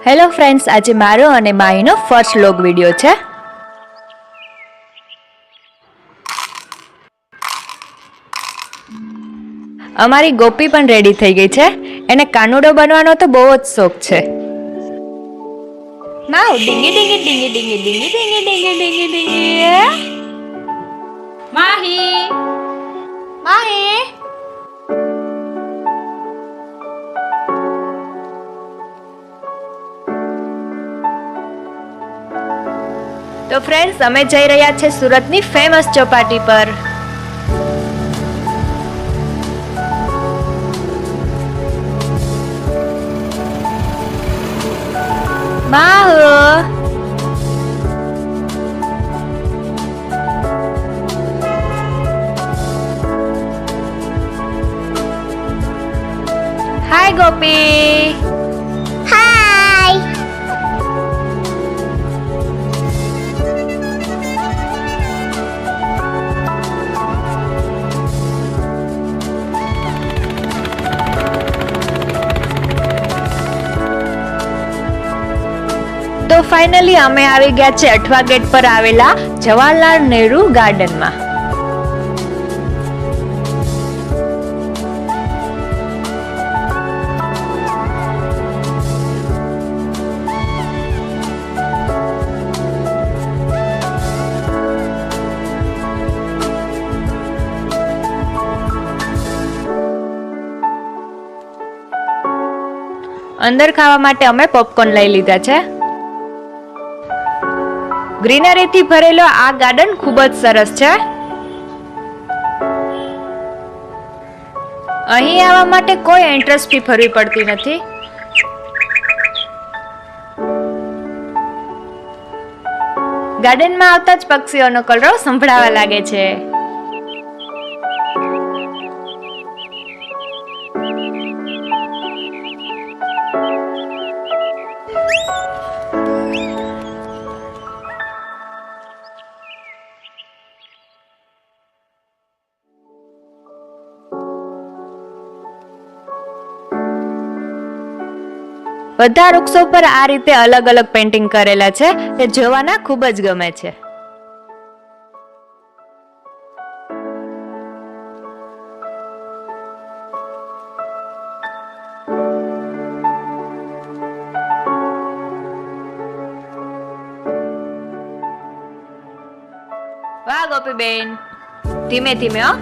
Hello friends, આજે મારો અને માહીનો ફર્સ્ટ વ્લોગ વિડીયો છે. અમારી ગોપી પણ રેડી થઈ ગઈ છે. એને કાનુડો બનવાનો તો બહુ જ શોખ છે. માઉ ડીંગી ડીંગી ડીંગી ડીંગી ડીંગી ડીંગી ડીંગી ડીંગી ડીંગી. માહી માહી. તો ફ્રેન્ડ્સ, અમે જઈ રહ્યા છે સુરતની ફેમસ ચોપાટી પર. માહો હાય ગોપી. તો ફાઇનલી અમે આવી ગયા છે અઠવા ગેટ પર આવેલા જવાહરલાલ નહેરુ ગાર્ડનમાં. અંદર ખાવા માટે અમે પોપકોર્ન લઈ લીધા છે. ગ્રીનરીથી ભરેલો આ ગાર્ડન ખૂબ જ સરસ છે. અહીં આવવા માટે કોઈ એન્ટ્રન્સ ફી ભરવી પડતી નથી. ગાર્ડનમાં આવતા જ પક્ષીઓનો કલરવ સંભળાવા લાગે છે. બધા વૃક્ષો પર આ રીતે અલગ અલગ પેઇન્ટિંગ કરેલા છે. તે જોવાના ખૂબ જ ગમે છે. વાહ ગોપીબેન, ધીમે ધીમે હો.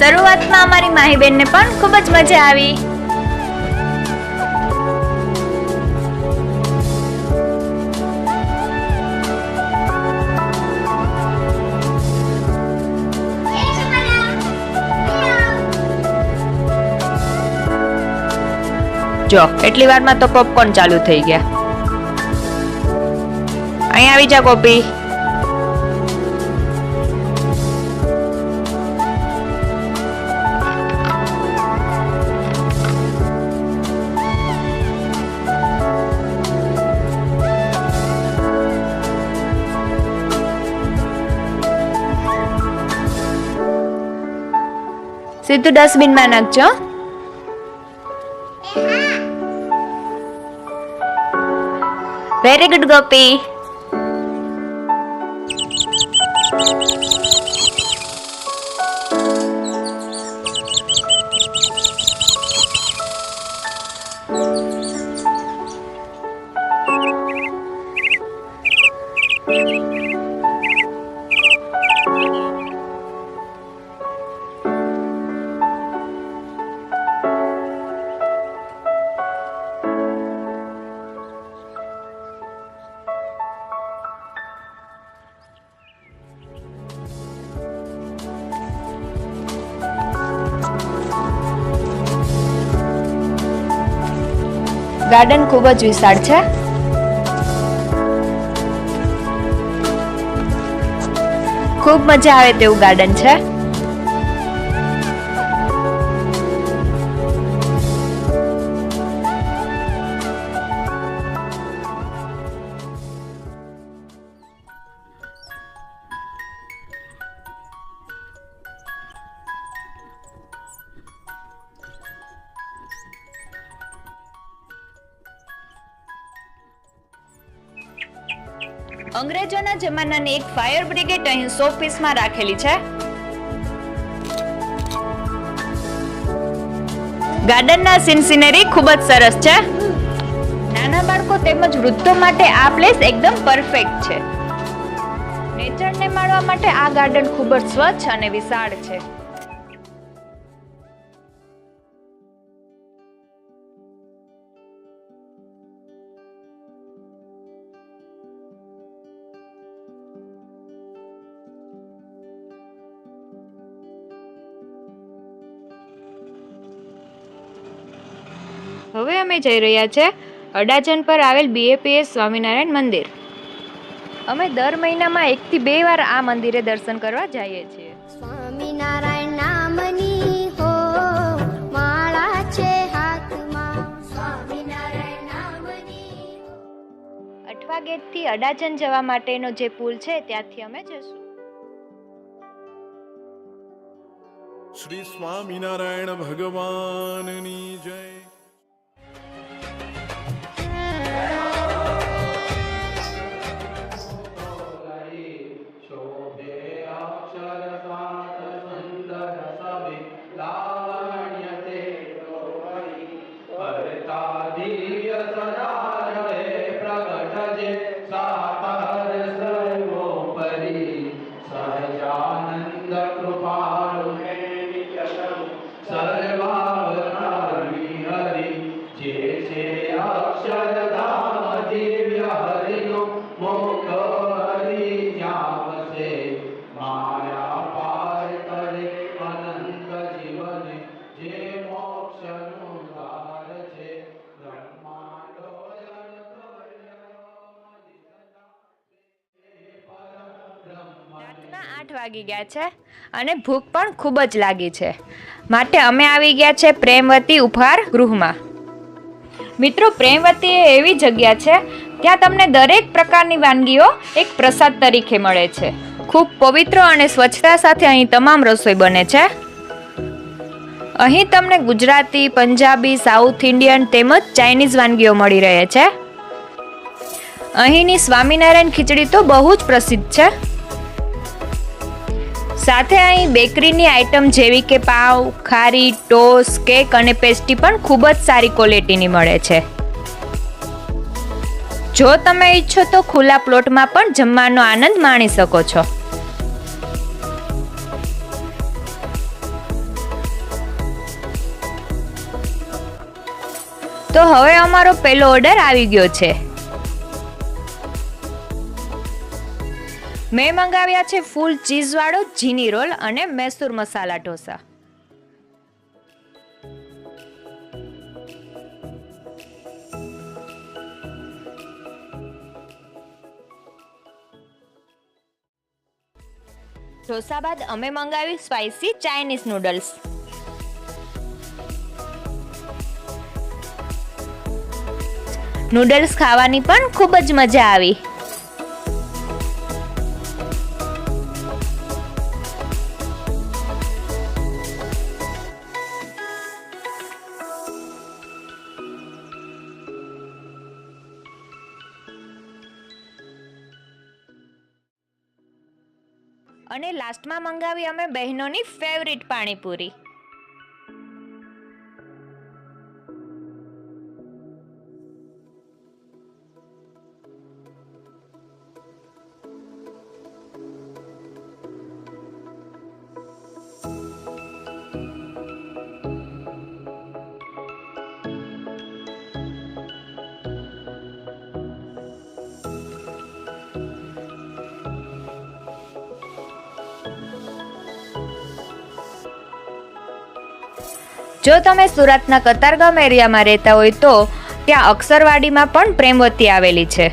શરૂઆતમાં અમારી માહીબેનને પણ ખૂબ જ મજા આવી. જો એટલી વારમાં તો પોપકોર્ન ચાલુ થઈ ગયા. અહીં આવી જા ગોપી. સીધું ડસ્ટબિનમાં નાખજો. વેરી ગુડ ગોપી. ગાર્ડન ખૂબ જ વિશાળ છે. ખૂબ મજા આવે તેવું ગાર્ડન છે. અંગ્રેજોના જમાનાની એક ફાયર બ્રિગેડ અહીં 100 પીસમાં રાખેલી છે. ગાર્ડનના સિનરી ખૂબ જ સરસ છે. નાના બાળકો તેમજ વૃદ્ધો માટે આ પ્લેસ એકદમ પરફેક્ટ છે. નેચરને માણવા માટે આ ગાર્ડન ખૂબ જ સ્વચ્છ અને વિશાળ છે. હવે અમે જઈ રહ્યા છે અડાજણ પર આવેલ BAPS સ્વામિનારાયણ મંદિર. અમે દર મહિનામાં 1 થી 2 વાર આ મંદિરે દર્શન કરવા જઈએ છીએ. સ્વામિનારાયણ નામની હો માળા છે હાથમાં, સ્વામિનારાયણ નામની. અઠવા ગેટ થી અડાજણ જવા માટેનો જે પુલ છે ત્યાંથી અમે જઈશું. શ્રી સ્વામિનારાયણ ભગવાનની જય. રાતના 8 વાગી ગયા છે અને ભૂખ પણ ખૂબ જ લાગી છે, માટે અમે આવી ગયા છે પ્રેમવતી ઉપહાર ગૃહમાં. મિત્રો, પ્રેમવતી એ એવી જગ્યા છે ત્યાં તમને દરેક પ્રકારની વાનગીઓ એક પ્રસાદ તરીકે મળે છે. ખૂબ પવિત્ર અને સ્વચ્છતા સાથે અહીં તમામ રસોઈ બને છે. અહીં તમને ગુજરાતી, પંજાબી, સાઉથ ઇન્ડિયન તેમજ ચાઇનીઝ વાનગીઓ મળી રહે છે. અહીંની સ્વામિનારાયણ ખીચડી તો બહુ જ પ્રસિદ્ધ છે. સાથે અહીં બેકરીની આઇટમ જેવી કે પાવ, ખારી, ટોસ, કેક અને પેસ્ટ્રી પણ ખૂબ જ સારી ક્વોલિટીની મળે છે. જો તમે ઈચ્છો તો ખુલ્લા પ્લોટમાં પણ જમવાનો આનંદ માણી શકો છો. તો હવે અમારો પહેલો ઓર્ડર આવી ગયો છે. મેં મંગાવ્યા છે ફૂલ ચીઝવાળો જીની રોલ અને મૈસૂર મસાલા ઢોસા. ઢોસા બાદ અમે મંગાવી સ્પાઇસી ચાઇનીઝ નૂડલ્સ. નૂડલ્સ ખાવાની પણ ખૂબ જ મજા આવી. અને લાસ્ટમાં મંગાવી અમે બહેનોની ફેવરિટ પાણીપુરી. જો તમે સુરતના કતારગામ એરિયામાં રહેતા હોય તો ત્યાં અક્ષરવાડીમાં પણ પ્રેમવતી આવેલી છે.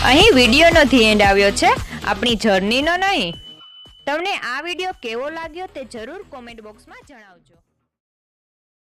અહીં વિડીયોનો ધી એન્ડ આવ્યો છે, આપણી જર્નીનો નહીં. તમને આ વિડીયો કેવો લાગ્યો તે જરૂર કોમેન્ટ બોક્સમાં જણાવજો.